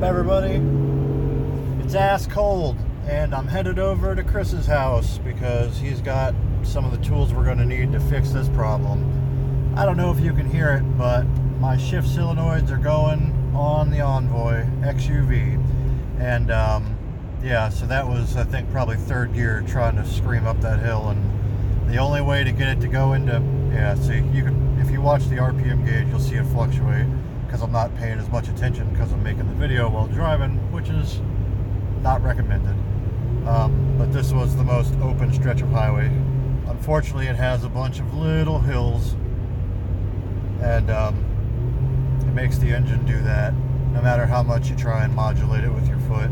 up, everybody? It's ass cold, and I'm headed over to Chris's house because he's got some of the tools we're going to need to fix this problem. I don't know if you can hear it, but my shift solenoids are going on the Envoy XUV, and yeah, so that was, I think, probably third gear trying to scream up that hill, and the only way to get it to go into, yeah, see, you can, if you watch the RPM gauge, you'll see it fluctuate, because I'm not paying as much attention because I'm making the video while driving, which is not recommended. But this was the most open stretch of highway. Unfortunately, it has a bunch of little hills, and it makes the engine do that no matter how much you try and modulate it with your foot.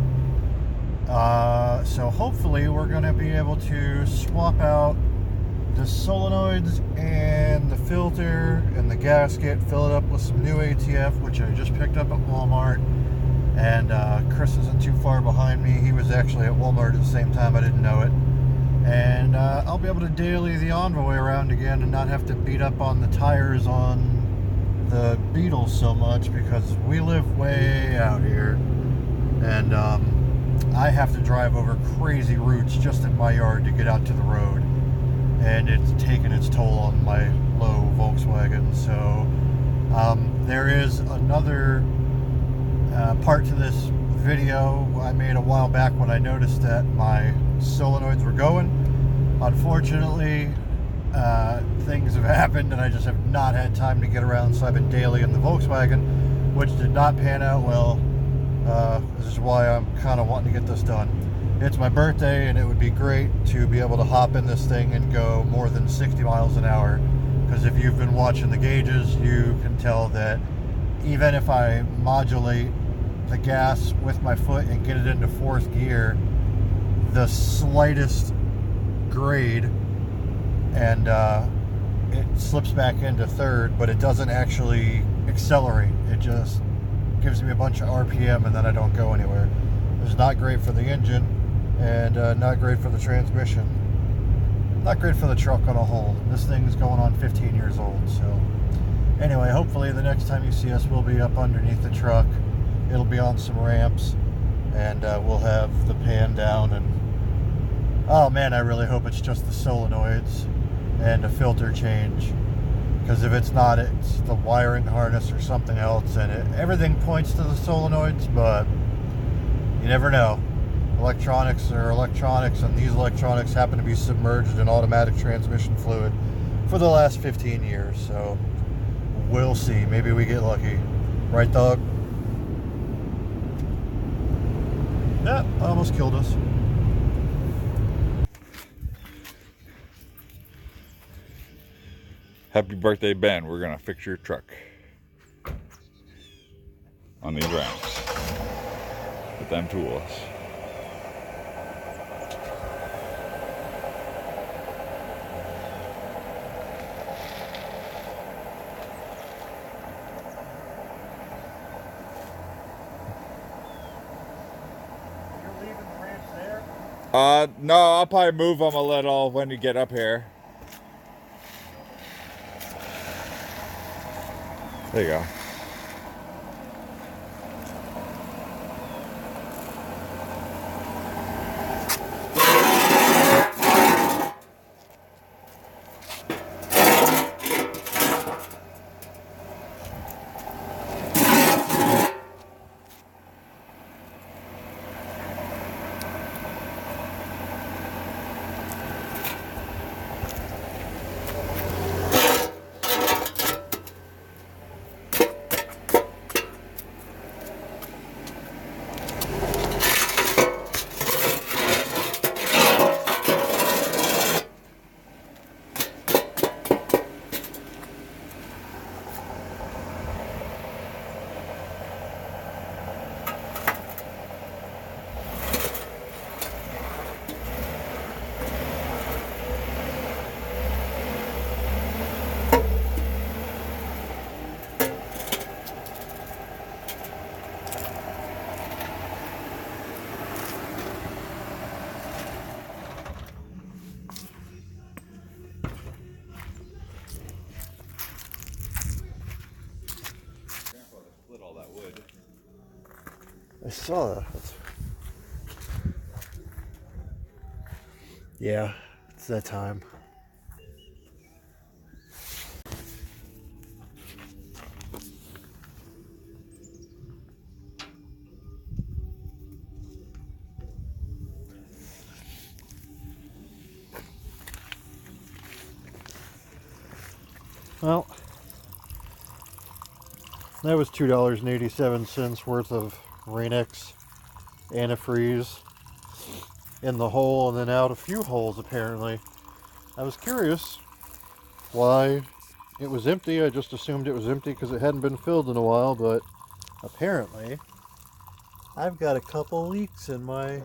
So hopefully we're going to be able to swap out the solenoids and the filter and the gasket, fill it up with some new ATF, which I just picked up at Walmart. And Chris isn't too far behind me. He was actually at Walmart at the same time. I didn't know it. And I'll be able to daily the Envoy around again and not have to beat up on the tires on the Beetles so much, because we live way out here, and I have to drive over crazy routes just in my yard to get out to the road, and it's taken its toll on my low Volkswagen. So there is another part to this video I made a while back when I noticed that my solenoids were going. Unfortunately, things have happened and I just have not had time to get around, so I've been daily in the Volkswagen, which did not pan out well. This is why I'm kind of wanting to get this done. It's my birthday, and it would be great to be able to hop in this thing and go more than 60 miles an hour, because if you've been watching the gauges, you can tell that even if I modulate the gas with my foot and get it into fourth gear, the slightest grade, and it slips back into third, but it doesn't actually accelerate. It just gives me a bunch of RPM and then I don't go anywhere. It's not great for the engine, and not great for the transmission. Not great for the truck on a whole. This thing's going on 15 years old, so anyway, hopefully the next time you see us, we'll be up underneath the truck. It'll be on some ramps, and we'll have the pan down, and oh man, I really hope it's just the solenoids and a filter change, because if it's not, it's the wiring harness or something else, and everything points to the solenoids, but you never know. Electronics are electronics, and these electronics happen to be submerged in automatic transmission fluid for the last 15 years, so we'll see. Maybe we get lucky. Right, dog? Yeah, almost killed us. Happy birthday, Ben. We're gonna fix your truck on these ramps with them tools. You're leaving the ranch there? No, I'll probably move them a little when you get up here. There you go. I saw that. Yeah, it's that time. Well, that was $2.87 worth of Rain-X antifreeze in the hole and then out a few holes apparently. I was curious why it was empty. I just assumed it was empty because it hadn't been filled in a while, but apparently I've got a couple leaks in my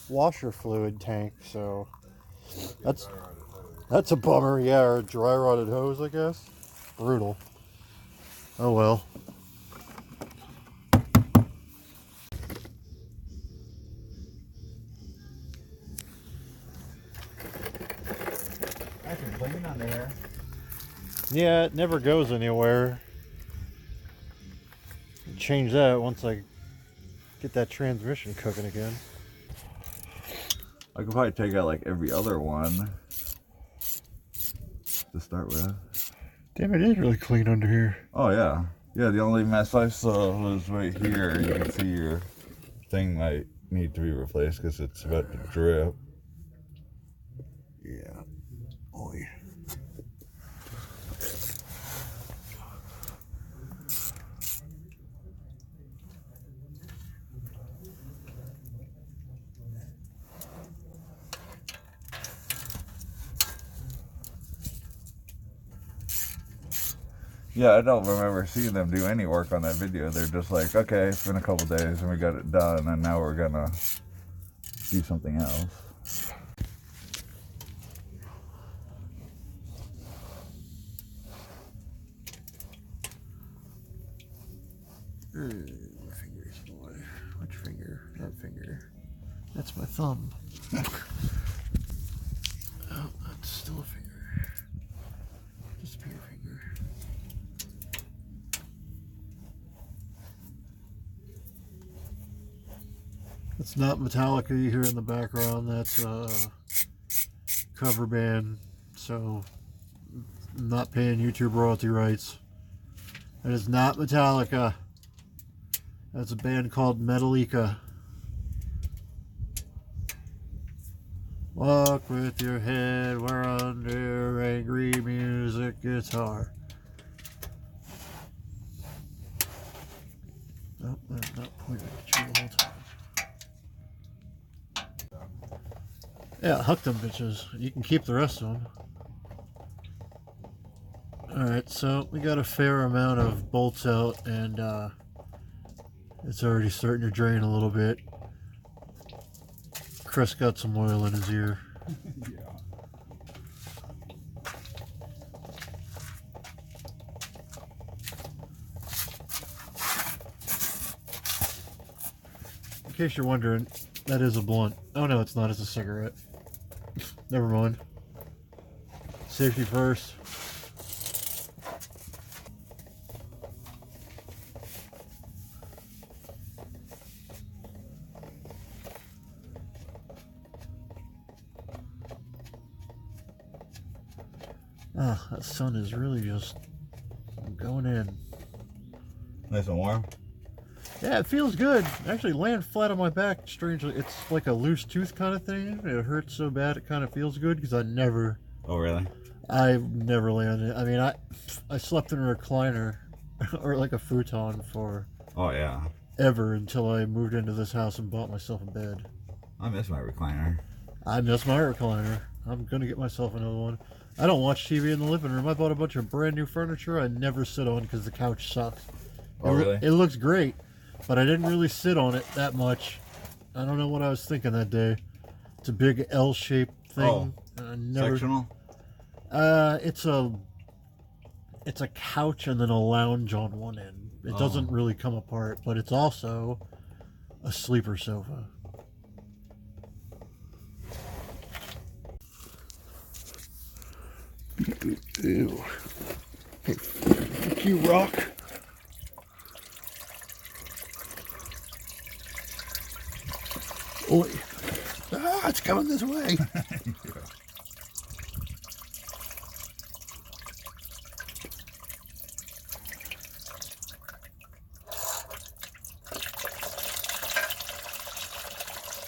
washer fluid tank, so that's a bummer. Yeah, or a dry rotted hose, I guess. Brutal. Oh well. I can blame it on there. Yeah, it never goes anywhere. Change that once I get that transmission cooking again. I could probably take out like every other one to start with. Damn, it is really clean under here. Oh yeah. Yeah, the only mess I saw was right here. You can see your thing might need to be replaced because it's about to drip. Yeah. Oy. Yeah, I don't remember seeing them do any work on that video. They're just like, okay, it's been a couple days and we got it done and now we're gonna do something else. My fingers, boy. Which finger? That finger. That's my thumb. Oh, that's still a finger. Just a finger. It's not Metallica you hear in the background. That's a cover band. So I'm not paying YouTube royalty rights. That is not Metallica. That's a band called Metallica. Walk with your head, we're under angry music guitar. Oh, I'm not pointing at you the whole time. Yeah, huck them bitches. You can keep the rest of them. Alright, so we got a fair amount of bolts out, and it's already starting to drain a little bit. Chris got some oil in his ear. Yeah. In case you're wondering, that is a blunt. Oh no, it's not. It's a cigarette. Never mind. Safety first. Ah, that sun is really just going in. Nice and warm. Yeah, it feels good. Actually, laying flat on my back, strangely, it's like a loose tooth kind of thing. It hurts so bad, it kind of feels good because I've never lay on it. I mean, I slept in a recliner or like a futon for Oh yeah. ever until I moved into this house and bought myself a bed. I miss my recliner. I miss my recliner. I'm gonna get myself another one. I don't watch TV in the living room. I bought a bunch of brand new furniture I never sit on because the couch sucks. Oh really? It looks great, but I didn't really sit on it that much. I don't know what I was thinking that day. It's a big L-shaped thing. Sectional? It's a couch and then a lounge on one end. It doesn't really come apart, but it's also a sleeper sofa. Ew. Hey, fuck you, Rock. boy. Ah, it's coming this way.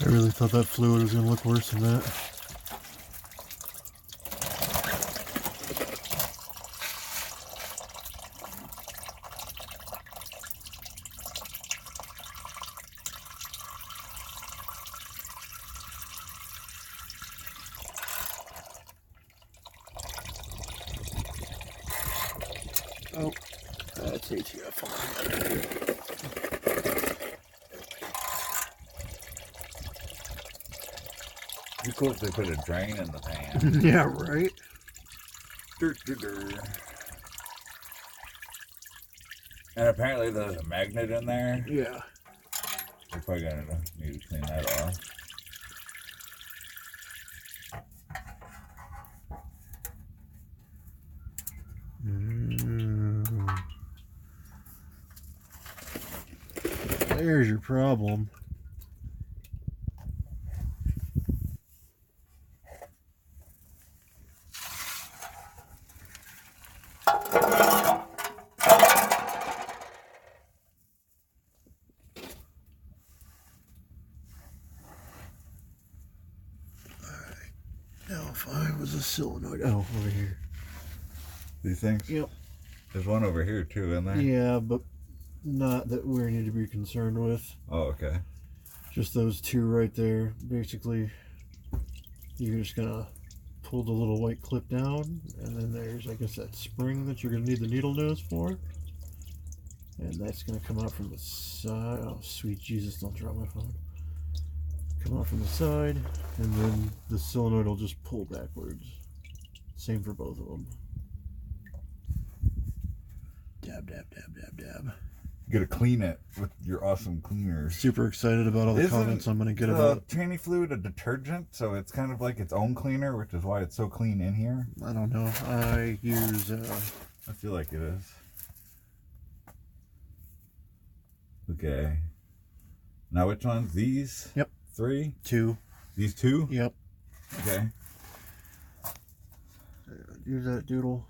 I really thought that fluid was going to look worse than that. Oh, that's ATF. It'd be cool if they put a drain in the pan. Yeah, right? And apparently there's a magnet in there. Yeah. We're probably gonna need to clean that off. There's your problem. Now, if I was a solenoid, oh, over here. These things? Yep. There's one over here too, in there? Yeah, but not that we need to be concerned with. Oh, okay. Just those two right there. Basically, you're just gonna pull the little white clip down, and then there's, I guess, that spring that you're gonna need the needle nose for. And that's gonna come out from the side. Oh, sweet Jesus, don't drop my phone. Come out from the side, and then the solenoid will just pull backwards. Same for both of them. Dab, dab, dab, dab, dab. You gotta clean it with your awesome cleaners. Super excited about all the comments I'm gonna get about tranny fluid a detergent, so it's kind of like its own cleaner, which is why it's so clean in here. I don't know. I use I feel like it is. Okay. Now which ones? These? Yep. 3? 2. These 2? Yep. Okay. Use that doodle.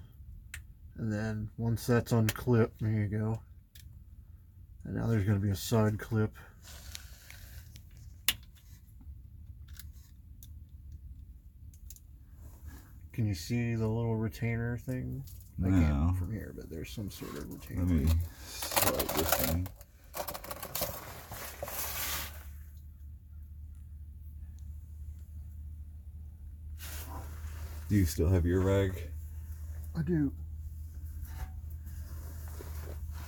And then once that's unclipped, there you go. And now there's going to be a side clip. Can you see the little retainer thing? I can't from here, but there's some sort of retainer. Let me slide this thing. Do you still have your rag? I do.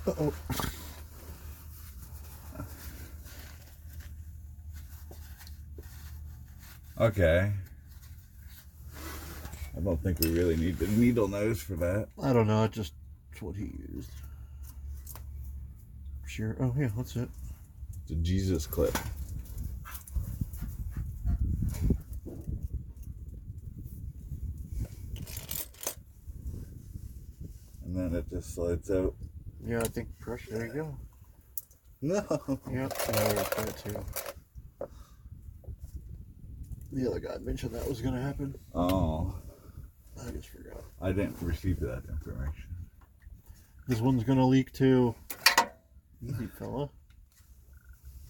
Uh-oh. Okay. I don't think we really need the needle nose for that. I don't know, it's just what he used. Sure. Oh, yeah, that's it. It's a Jesus clip. And then it just slides out. Yeah, I think pressure. There you go. No. Yep, there's that too. The other guy mentioned that was going to happen. Oh. I just forgot. I didn't receive that information. This one's going to leak too. Easy, fella.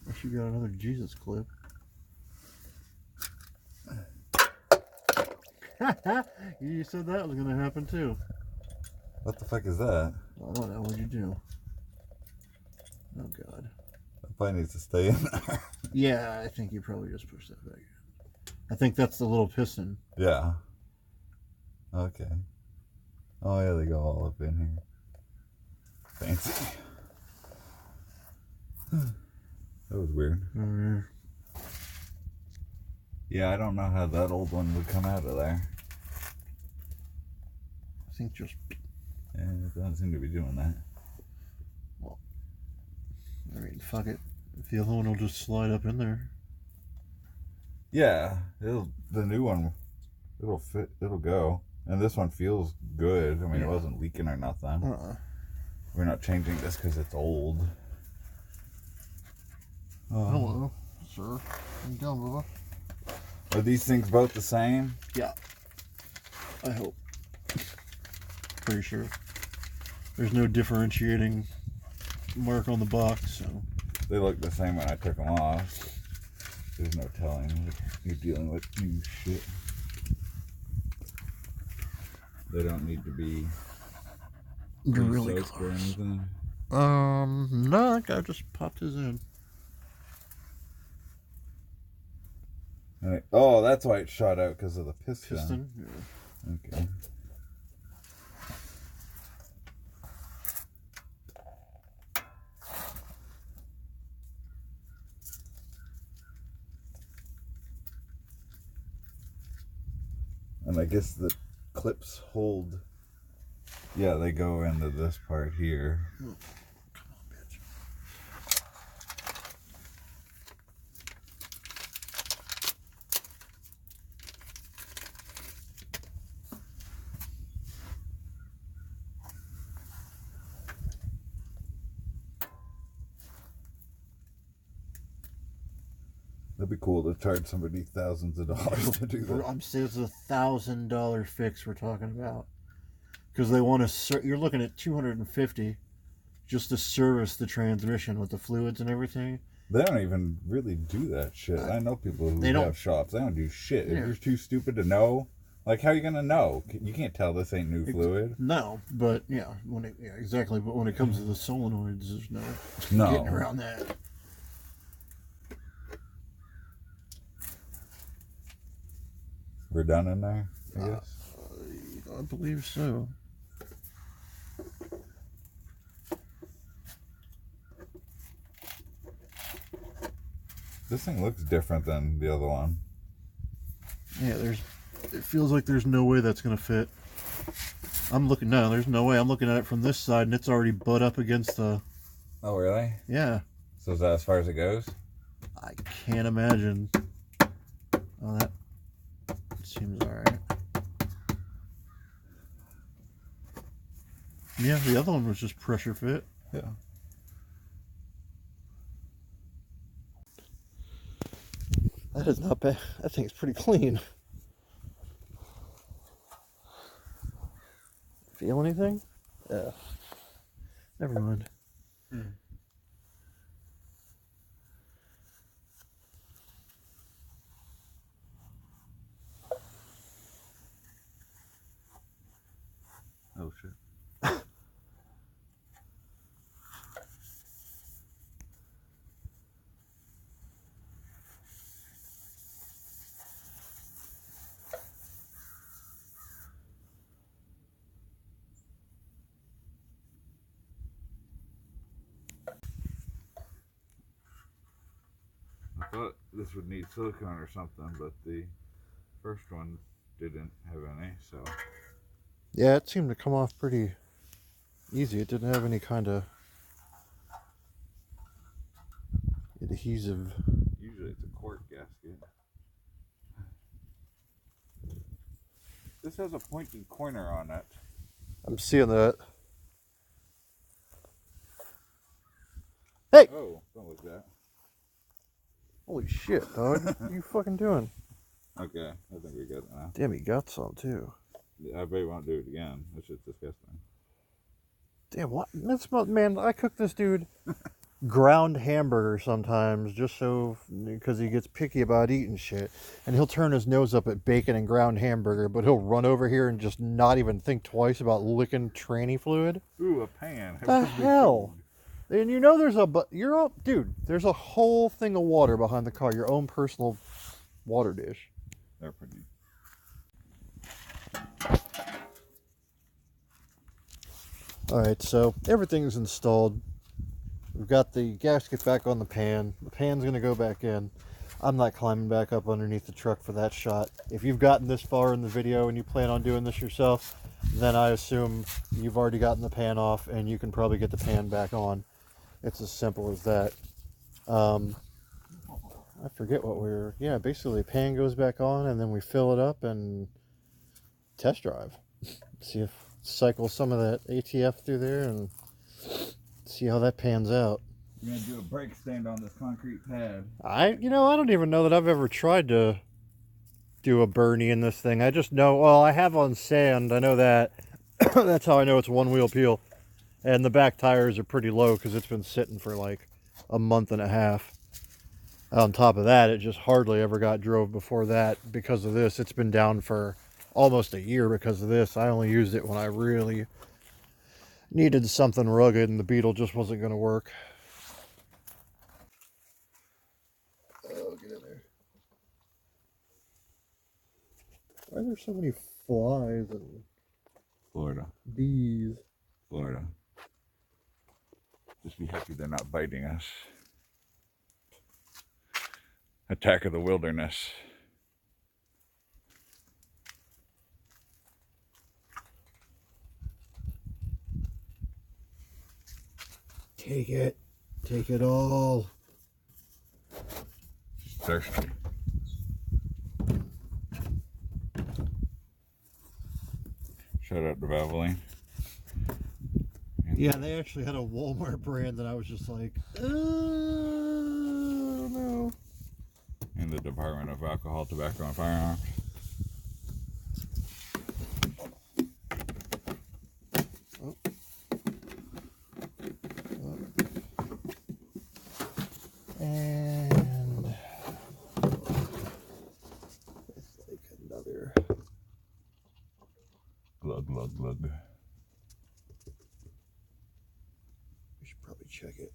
Unless you got another Jesus clip. You said that was going to happen too. What the fuck is that? I don't know. What'd you do? Oh, God. That probably needs to stay in there. Yeah, I think you probably just pushed that back in. I think that's the little piston. Yeah. Okay. Oh, yeah, they go all up in here. Fancy. That was weird. Yeah, I don't know how that old one would come out of there. I think just... Yeah, it doesn't seem to be doing that. Well, I mean, fuck it. If the other one will just slide up in there. Yeah, the new one, it'll fit, it'll go. And this one feels good. I mean, It wasn't leaking or nothing. We're not changing this because it's old. Hello. sir. How you doing, Bubba? Are these things both the same? Yeah. I hope. Pretty sure. There's no differentiating mark on the box, so. They look the same when I took them off. There's no telling. You're dealing with new shit. They don't need to be You're really soaked or close. anything. No, that guy just popped his in. Right. Oh, that's why it shot out, because of the piston. Piston? Yeah. Okay. And I guess the clips hold. Yeah, they go into this part here. Oh, come on, bitch. That'd be cool to charge somebody thousands of dollars to do that. I'm saying it's $1,000 fix we're talking about. Because they want to, you're looking at $250 just to service the transmission with the fluids and everything. They don't even really do that shit. I know people who have shops. They don't do shit. Yeah. If you're too stupid to know, like, how are you gonna know? You can't tell this ain't new fluid. No, but yeah, exactly. But when it comes to the solenoids, there's no getting around that. We're done in there, I guess. I believe so. This thing looks different than the other one. Yeah, it feels like there's no way that's gonna fit. There's no way. I'm looking at it from this side and it's already butt up against the. Oh, really? Yeah. So is that as far as it goes? I can't imagine. Oh, that seems alright. Yeah, the other one was just pressure fit. Yeah. That is not bad. That thing's pretty clean. Feel anything? Yeah. Never mind. Oh, shit. I thought this would need silicone or something, but the first one didn't have any, so. Yeah, it seemed to come off pretty easy. It didn't have any kind of adhesive. Usually it's a cork gasket. This has a pointed corner on it. I'm seeing that. Hey! Oh, don't look at that. Holy shit, dog. What are you fucking doing? Okay, I think we got it now. Damn, he got some too. I bet you won't do it again. That's just disgusting. Damn, what? Man, I cook this dude ground hamburger sometimes just so, because he gets picky about eating shit. And he'll turn his nose up at bacon and ground hamburger, but he'll run over here and just not even think twice about licking tranny fluid. Ooh, a pan. The hell? And you know there's dude, there's a whole thing of water behind the car, your own personal water dish. They're pretty. Alright, so everything's installed. We've got the gasket back on the pan. The pan's going to go back in. I'm not climbing back up underneath the truck for that shot. If you've gotten this far in the video and you plan on doing this yourself, then I assume you've already gotten the pan off and you can probably get the pan back on. It's as simple as that. I forget what basically the pan goes back on and then we fill it up and test drive. See if cycle some of that ATF through there and see how that pans out. You're gonna do a brake stand on this concrete pad. I don't even know that I've ever tried to do a Bernie in this thing. I just know, well, I have on sand. I know that. That's how I know it's one wheel peel. And the back tires are pretty low because it's been sitting for like a month and a half. On top of that, it just hardly ever got drove before that because of this. It's been down for almost a year because of this. I only used it when I really needed something rugged and the Beetle just wasn't going to work. Oh, get in there. Why are there so many flies and Florida. bees? Florida. Just be happy they're not biting us. Attack of the wilderness. Take it. Take it all. She's thirsty. Shout out to Valvoline. Yeah, they actually had a Walmart brand that I was just like, no. In the Department of Alcohol, Tobacco, and Firearms. Oh. And it's like another glug, glug, glug. We should probably check it.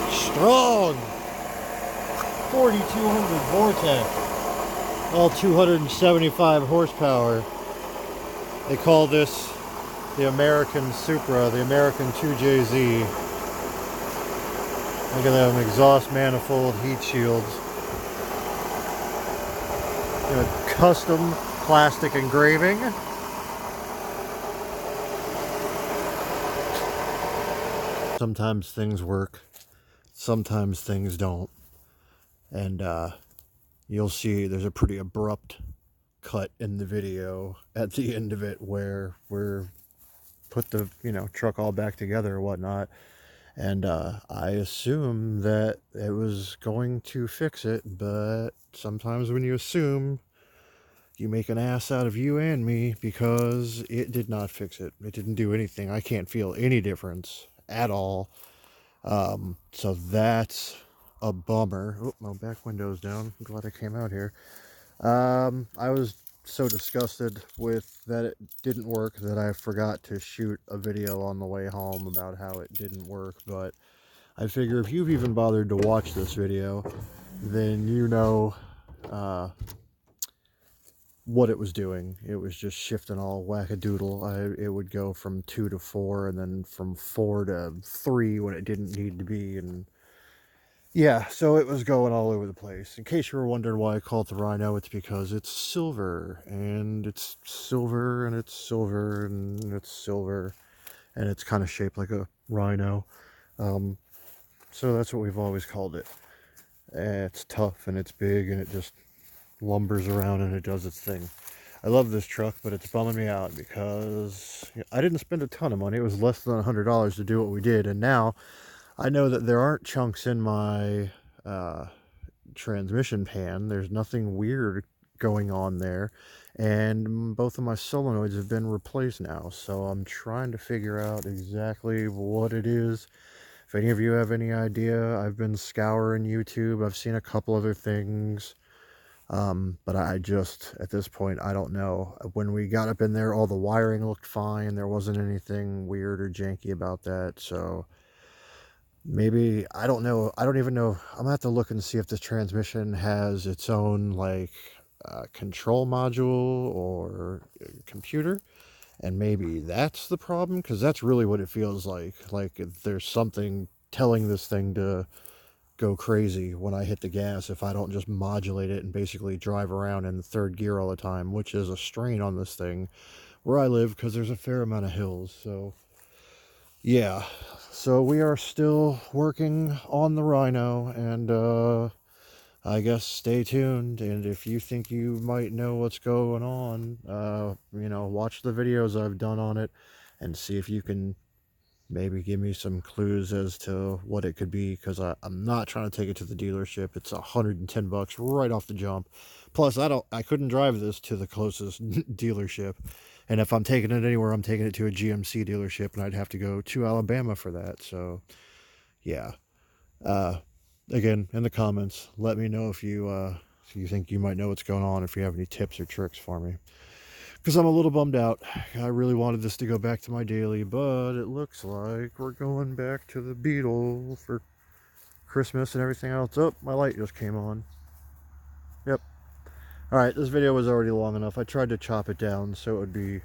Strong 4200 Vortex, all 275 horsepower. They call this the American Supra, the American 2JZ. Look at them exhaust manifold heat shields. Custom plastic engraving. Sometimes things work, sometimes things don't. And you'll see there's a pretty abrupt cut in the video at the end of it where we're put the truck all back together or whatnot. And I assume that it was going to fix it, but sometimes when you assume, you make an ass out of you and me, because it did not fix it. It didn't do anything. I can't feel any difference at all. So that's a bummer. Oh, my back window's down. I'm glad I came out here. I was so disgusted with that it didn't work that I forgot to shoot a video on the way home about how it didn't work. But I figure if you've even bothered to watch this video, then you know what it was doing. It was just shifting all wackadoodle. It would go from 2 to 4 and then from 4 to 3 when it didn't need to be. And yeah, so it was going all over the place. In case you were wondering why I call it the Rhino, it's because it's silver, and it's silver, and it's silver, and it's silver, and it's kind of shaped like a rhino. So that's what we've always called it. It's tough, and it's big, and it just lumbers around, and it does its thing. I love this truck, but it's bumming me out because I didn't spend a ton of money. It was less than $100 to do what we did, and now I know that there aren't chunks in my transmission pan. There's nothing weird going on there, and both of my solenoids have been replaced now, so I'm trying to figure out exactly what it is. If any of you have any idea, I've been scouring YouTube. I've seen a couple other things, but I just, at this point, I don't know. When we got up in there, all the wiring looked fine. There wasn't anything weird or janky about that, so maybe, I don't know. I don't even know. I'm gonna have to look and see if this transmission has its own like control module or computer, and maybe that's the problem, because that's really what it feels like if there's something telling this thing to go crazy when I hit the gas if I don't just modulate it and basically drive around in third gear all the time, which is a strain on this thing where I live because there's a fair amount of hills. So yeah, so we are still working on the Rhino, and I guess stay tuned, and if you think you might know what's going on, you know, watch the videos I've done on it and see if you can maybe give me some clues as to what it could be, because I'm not trying to take it to the dealership. It's $110 right off the jump. Plus, I couldn't drive this to the closest dealership, and if I'm taking it anywhere, I'm taking it to a GMC dealership, and I'd have to go to Alabama for that. So, yeah. Again, in the comments, let me know if you think you might know what's going on, if you have any tips or tricks for me. Because I'm a little bummed out. I really wanted this to go back to my daily, but it looks like we're going back to the Beetle for Christmas and everything else. Oh, my light just came on. Yep. Alright, this video was already long enough. I tried to chop it down so it would be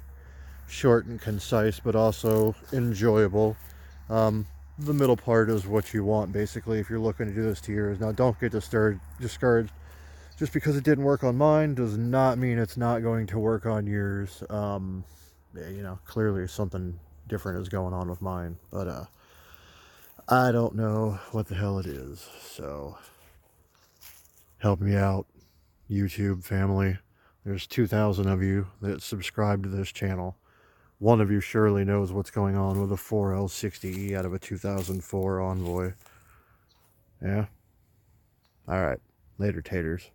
short and concise, but also enjoyable. The middle part is what you want, basically, if you're looking to do this to yours. Now, don't get discouraged. Just because it didn't work on mine does not mean it's not going to work on yours. Yeah, you know, clearly something different is going on with mine, but I don't know what the hell it is. So help me out, YouTube family. There's 2,000 of you that subscribe to this channel. One of you surely knows what's going on with a 4L60E out of a 2004 Envoy. Yeah? Alright. Later, taters.